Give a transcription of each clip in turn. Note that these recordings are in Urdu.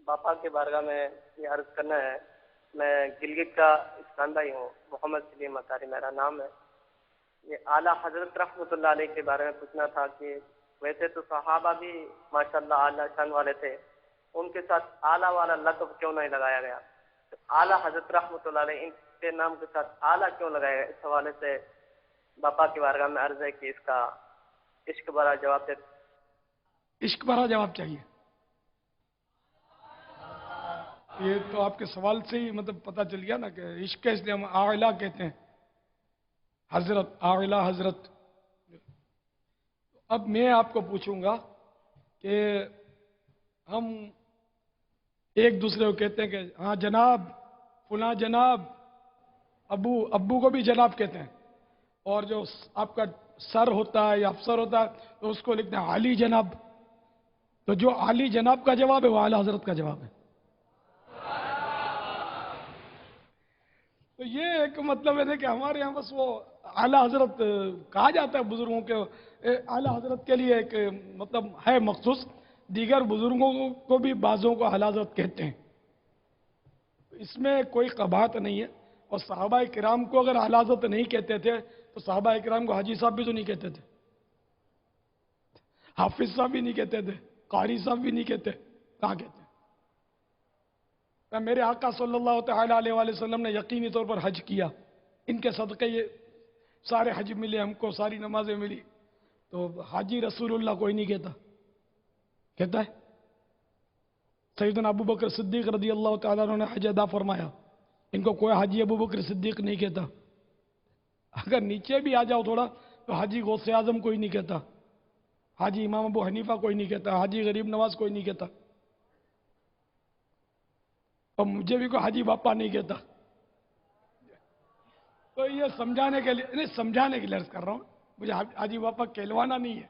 باپا کے بارگاہ میں یہ عرض کرنا ہے، میں گلگت کا اسکاندائی ہوں، محمد سلیم اطاری میرا نام ہے۔ یہ اعلیٰ حضرت رحمۃ اللہ علیہ کے بارے میں پوچھنا تھا کہ ویسے تو صحابہ بھی ماشاءاللہ اعلیٰ شان والے تھے، ان کے ساتھ اعلیٰ والا لقب کیوں نہیں لگایا گیا؟ اعلیٰ حضرت رحمۃ اللہ علیہ ان کے نام کے ساتھ اعلیٰ کیوں لگایا گیا؟ اس حوالے سے باپا کی بارگاہ میں عرض ہے کہ اس کا عشق بھرا جواب دے۔ عشق بھرا جواب چاہیے؟ یہ تو آپ کے سوال سے ہی مطلب پتہ چل گیا نا کہ عشق اس لیے ہم اعلیٰ کہتے ہیں، حضرت اعلیٰ حضرت۔ اب میں آپ کو پوچھوں گا کہ ہم ایک دوسرے کو کہتے ہیں کہ ہاں جناب فلاں جناب، ابو کو بھی جناب کہتے ہیں، اور جو آپ کا سر ہوتا ہے یا افسر ہوتا ہے تو اس کو لکھتے ہیں عالی جناب۔ تو جو عالی جناب کا جواب ہے وہ اعلیٰ حضرت کا جواب ہے۔ تو یہ ایک مطلب ہے کہ ہمارے یہاں بس وہ اعلیٰ حضرت کہا جاتا ہے بزرگوں کے، اعلیٰ حضرت کے لیے ایک مطلب ہے مخصوص، دیگر بزرگوں کو بھی بعضوں کو اعلیٰ حضرت کہتے ہیں، اس میں کوئی قباحت نہیں ہے۔ اور صحابہ کرام کو اگر اعلیٰ حضرت نہیں کہتے تھے تو صحابہ کرام کو حاجی صاحب بھی تو نہیں کہتے تھے، حافظ صاحب بھی نہیں کہتے تھے، قاری صاحب بھی نہیں کہتے، کہاں کہتے ہیں؟ میرے آقا صلی اللہ تعالیٰ علیہ وآلہ وسلم نے یقینی طور پر حج کیا، ان کے صدقے یہ سارے حج ملے ہم کو، ساری نمازیں ملی، تو حاجی رسول اللہ کوئی نہیں کہتا ہے؟ سیدنا ابو بکر صدیق رضی اللہ تعالیٰ عنہ نے حج ادا فرمایا، ان کو کوئی حاجی ابو بکر صدیق نہیں کہتا۔ اگر نیچے بھی آ جاؤ تھوڑا تو حاجی غوث اعظم کوئی نہیں کہتا، حاجی امام ابو حنیفہ کوئی نہیں کہتا، حاجی غریب نواز کوئی نہیں کہتا، اور مجھے بھی کوئی حاجی باپا نہیں کہتا۔ تو یہ سمجھانے کے لیے عرض کر رہا ہوں، مجھے حاجی باپا کہلوانا نہیں ہے،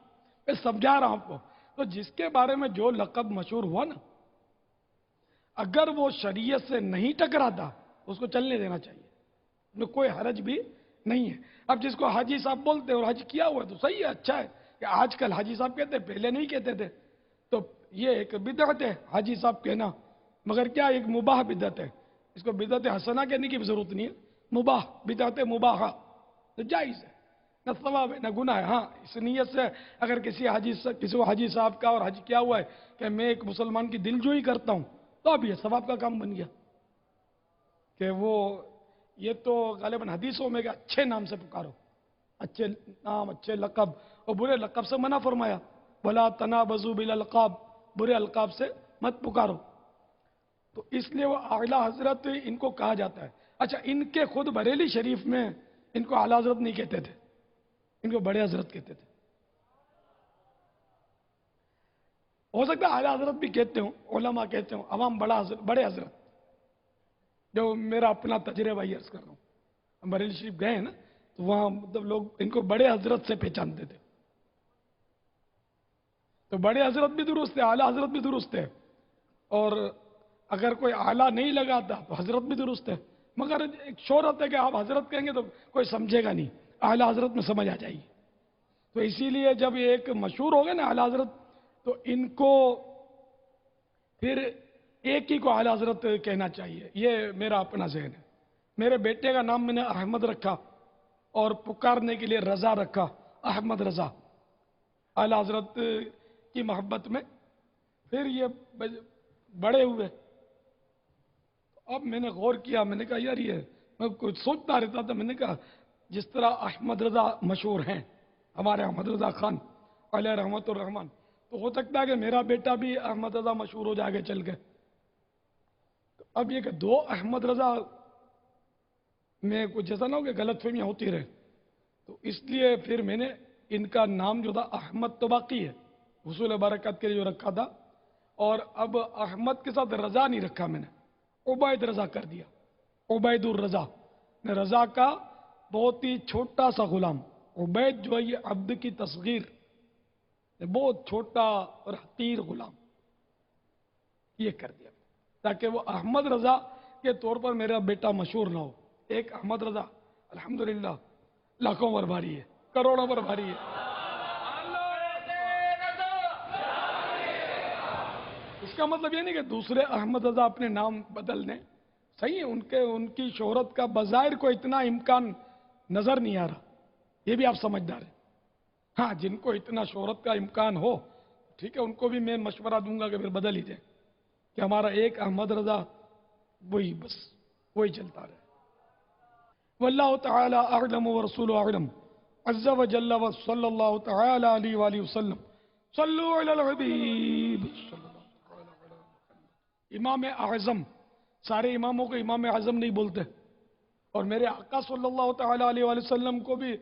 میں سمجھا رہا ہوں آپ کو۔ تو جس کے بارے میں جو لقب مشہور ہوا نا، اگر وہ شریعت سے نہیں ٹکراتا اس کو چلنے دینا چاہیے، اس میں کوئی حرج بھی نہیں ہے۔ اب جس کو حاجی صاحب بولتے ہیں اور حج کیا ہوا ہے تو صحیح ہے، اچھا ہے کہ آج کل حاجی صاحب کہتے ہیں، پہلے نہیں کہتے تھے، تو یہ ایک بدعت ہے حاجی صاحب کہنا، مگر کیا ایک مباح بدعت ہے، اس کو بدعت حسنہ کہنے کی بھی ضرورت نہیں ہے، مباح بدعت مباحہ، تو جائز ہے، نہ ثواب ہے نہ گناہ ہے۔ ہاں اس نیت سے اگر کسی کو حاجی صاحب کا اور حج کیا ہوا ہے کہ میں ایک مسلمان کی دل جوئی کرتا ہوں، تو اب یہ ثواب کا کام بن گیا کہ وہ یہ تو غالباً حدیثوں میں کہ اچھے نام سے پکارو، اچھے نام اچھے لقب، اور برے لقب سے منع فرمایا، وَلَا تَنَابَزُوا بِالْأَلْقَابِ، برے القاب سے مت پکارو، تو اس لیے وہ اعلیٰ حضرت ان کو کہا جاتا ہے۔ اچھا ان کے خود بریلی شریف میں ان کو اعلیٰ حضرت نہیں کہتے تھے، ان کو بڑے حضرت کہتے تھے۔ ہو سکتا ہے اعلیٰ حضرت بھی کہتے ہوں، علماء کہتے ہوں، عوام بڑے حضرت، جو میرا اپنا تجربہ ہی عرض کر رہا ہوں، ہم بریلی شریف گئے ہیں نا تو وہاں مطلب لوگ ان کو بڑے حضرت سے پہچانتے تھے، تو بڑے حضرت بھی درست ہے، اعلیٰ حضرت بھی درست ہے، اور اگر کوئی اعلیٰ نہیں لگاتا تو حضرت بھی درست ہے، مگر ایک شہرت ہے کہ آپ حضرت کہیں گے تو کوئی سمجھے گا نہیں، اعلیٰ حضرت میں سمجھ آ جائے گی۔ تو اسی لیے جب یہ ایک مشہور ہو گئے نا اعلیٰ حضرت، تو ان کو پھر ایک ہی کو اعلیٰ حضرت کہنا چاہیے، یہ میرا اپنا ذہن ہے۔ میرے بیٹے کا نام میں نے احمد رکھا اور پکارنے کے لیے رضا رکھا، احمد رضا، اعلیٰ حضرت کی محبت میں۔ پھر یہ بڑے ہوئے، اب میں نے غور کیا، میں نے کہا یار یہ میں کچھ سوچتا رہتا تھا، میں نے کہا جس طرح احمد رضا مشہور ہیں ہمارے احمد رضا خان علیہ رحمت الرحمان، تو ہو سکتا ہے کہ میرا بیٹا بھی احمد رضا مشہور ہو جائے گا چل کے۔ تو اب یہ کہ دو احمد رضا میں کچھ جیسا نہ ہو کہ غلط فہمیاں ہوتی رہے، تو اس لیے پھر میں نے ان کا نام جو تھا احمد تو باقی ہے، حصول برکت کے لیے جو رکھا تھا، اور اب احمد کے ساتھ رضا نہیں رکھا، میں نے عبید رضا کر دیا، عبید الرضا، نے رضا کا بہت ہی چھوٹا سا غلام، عبید جو ہے یہ عبد کی تصغیر، بہت چھوٹا اور حقیر غلام، یہ کر دیا تاکہ وہ احمد رضا کے طور پر میرا بیٹا مشہور نہ ہو۔ ایک احمد رضا الحمدللہ لاکھوں پر بھاری ہے، کروڑوں پر بھاری ہے۔ اس کا مطلب یہ نہیں کہ دوسرے احمد رضا اپنے نام بدل دیں، صحیح ہے، ان کی شہرت کا بظاہر کو اتنا امکان نظر نہیں آ رہا، یہ بھی آپ سمجھدار ہیں۔ ہاں، جن کو اتنا شہرت کا امکان ہو ٹھیک ہے، ان کو بھی میں مشورہ دوں گا کہ پھر بدل ہی جائے، کہ ہمارا ایک احمد رضا وہی بس وہی چلتا رہے۔ واللہ تعالی اعلم ورسول اعلم عز وجل وصلی اللہ تعالی علیہ وآلہ وسلم صلو علی الحبیب صلی اللہ تعالی علی محمد۔ امام اعظم، سارے اماموں کو امام اعظم نہیں بولتے، اور میرے آقا صلی اللہ تعالی علیہ وآلہ وسلم کو بھی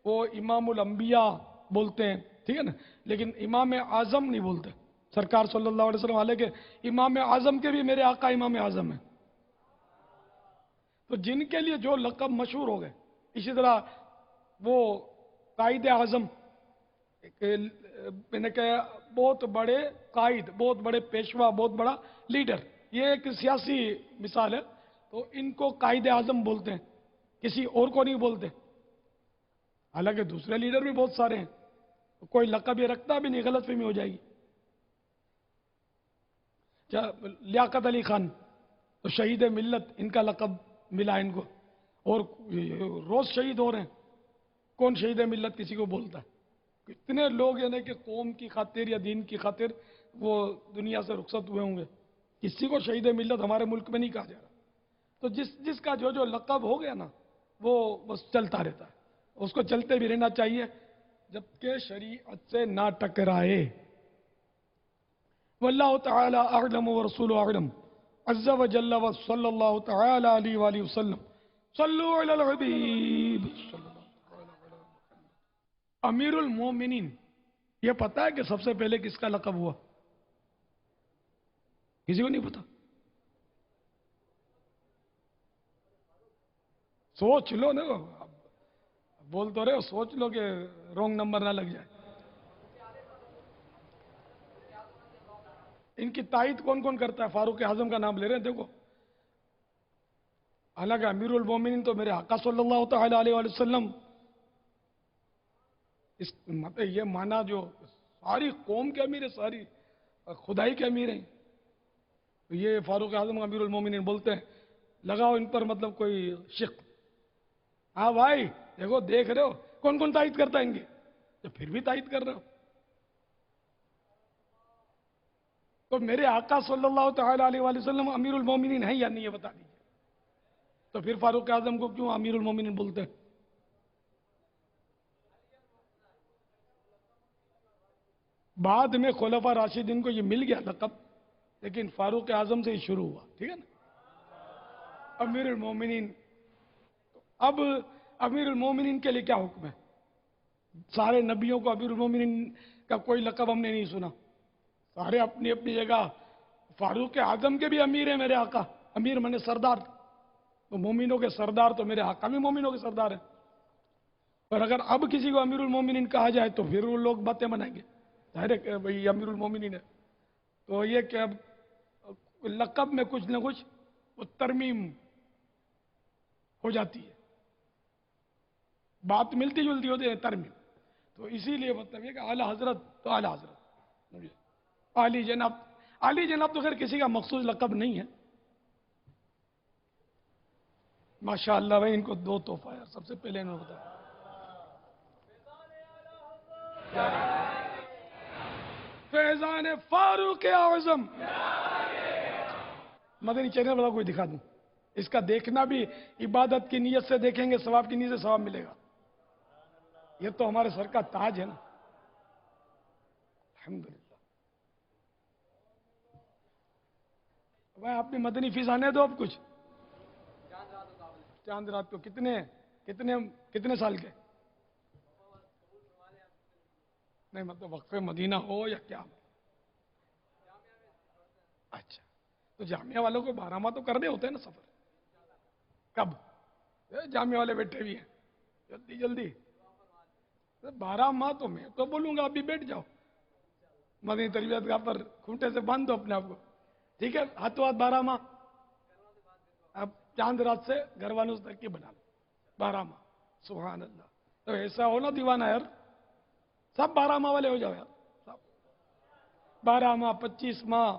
وہ امام الانبیاء بولتے ہیں، ٹھیک ہے نا، لیکن امام اعظم نہیں بولتے سرکار صلی اللہ علیہ وسلم، حالانکہ امام اعظم کے بھی میرے آقا امام اعظم ہیں۔ تو جن کے لیے جو لقب مشہور ہو گئے، اسی طرح وہ قائد اعظم، میں نے کہا بہت بڑے قائد، بہت بڑے پیشوا، بہت بڑا لیڈر، یہ ایک سیاسی مثال ہے، تو ان کو قائد اعظم بولتے ہیں، کسی اور کو نہیں بولتے، حالانکہ دوسرے لیڈر بھی بہت سارے ہیں، کوئی لقب یہ رکھتا بھی نہیں، غلط فہمی ہو جائے گی۔ لیاقت علی خان تو شہید ملت، ان کا لقب ملا ان کو، اور روز شہید ہو رہے ہیں، کون شہید ملت کسی کو بولتا ہے؟ کتنے لوگ یعنی کہ قوم کی خاطر یا دین کی خاطر وہ دنیا سے رخصت ہوئے ہوں گے، کسی کو شہید ملت ہمارے ملک میں نہیں کہا جا رہا۔ تو جس کا جو لقب ہو گیا نا، وہ بس چلتا رہتا ہے، اس کو چلتے بھی رہنا چاہیے جبکہ شریعت سے نہ ٹکرائے۔ واللہ تعالی اعلم ورسول اعلم عز وجل وصلی اللہ تعالی علیہ وآلہ وسلم صلو علی الحبیب صلی اللہ تعالی علی محمد۔ امیر المومنین، یہ پتا ہے کہ سب سے پہلے کس کا لقب ہوا؟ کسی کو نہیں پتا؟ سوچ لو نا، بول تو رہے ہو، سوچ لو کہ رونگ نمبر نہ لگ جائے۔ ان کی تائید کون کون کرتا ہے؟ فاروق اعظم کا نام لے رہے ہیں، دیکھو، حالانکہ امیر المومنین تو میرے آقا صلی اللہ تعالی علیہ وآلہ وسلم، اس مطلب یہ مانا جو ساری قوم کے امیر ہے، ساری خدائی کے امیر ہیں، تو یہ فاروق اعظم امیر المومنین بولتے ہیں، لگاؤ ان پر مطلب کوئی شک۔ ہاں بھائی دیکھو، دیکھ رہے ہو کون کون تائید کرتا ہے ان کی، تو پھر بھی تائید کر رہے ہو۔ تو میرے آقا صلی اللہ تعالی علیہ وآلہ وسلم امیر المومنین ہیں یا نہیں، یہ بتا دیجیے، تو پھر فاروق اعظم کو کیوں امیر المومنین بولتے ہیں؟ بعد میں خلفاء راشدین کو یہ مل گیا لقب، لیکن فاروق اعظم سے ہی شروع ہوا، ٹھیک ہے نا، امیر المومنین۔ اب امیر المومنین کے لیے کیا حکم ہے؟ سارے نبیوں کو امیر المومنین کا کوئی لقب ہم نے نہیں سنا، سارے اپنی اپنی جگہ۔ فاروق اعظم کے بھی امیر ہیں میرے آقا، امیر منے سردار، تو مومنوں کے سردار تو میرے آقا بھی مومنوں کے سردار ہیں۔ اور اگر اب کسی کو امیر المومنین کہا جائے تو پھر وہ لوگ باتیں بنائیں گے، ظاہر ہے کہ بھئی امیر المومنین ہے، تو یہ کہ اب لقب میں کچھ نہ کچھ وہ ترمیم ہو جاتی ہے، بات ملتی جلتی ہوتی ہے، ترمیم۔ تو اسی لیے مطلب یہ کہ اعلیٰ حضرت تو اعلیٰ حضرت، عالی جناب، عالی جناب تو خیر کسی کا مخصوص لقب نہیں ہے۔ ماشاءاللہ بھائی، ان کو دو تحفہ ہے، سب سے پہلے انہوں نے بتایا فیضان فاروق اعظم۔ مدنی چینل والا کوئی دکھا دوں، اس کا دیکھنا بھی عبادت کی نیت سے دیکھیں گے، ثواب کی نیت سے ثواب ملے گا، یہ تو ہمارے سر کا تاج ہے نا، الحمدللہ۔ بھائی اپنی مدنی فیس آنے دو، اب کچھ چاند رات کو کتنے سال کے؟ نہیں مطلب وقف مدینہ ہو یا کیا؟ اچھا، تو جامعہ والوں کو 12 ماہ تو کرنے ہوتے ہیں نا سفر، کب؟ جامعہ والے بیٹھے بھی ہیں، جلدی جلدی 12 ماہ تو میں تو بولوں گا ابھی بیٹھ جاؤ مدنی تربیت گاہ پر، کھوٹے سے باندھ دو اپنے آپ کو، ٹھیک ہے، ہاتھوں ہاتھ 12 ماہ، اب چاند رات سے گھر والوں سے ترکیب بنا لو، 12 ماہ، سبحان اللہ۔ تو ایسا ہو نا دیوانہ یار، سب 12 ماہ والے ہو جاؤ یار، سب 12 ماہ، 25 ماہ،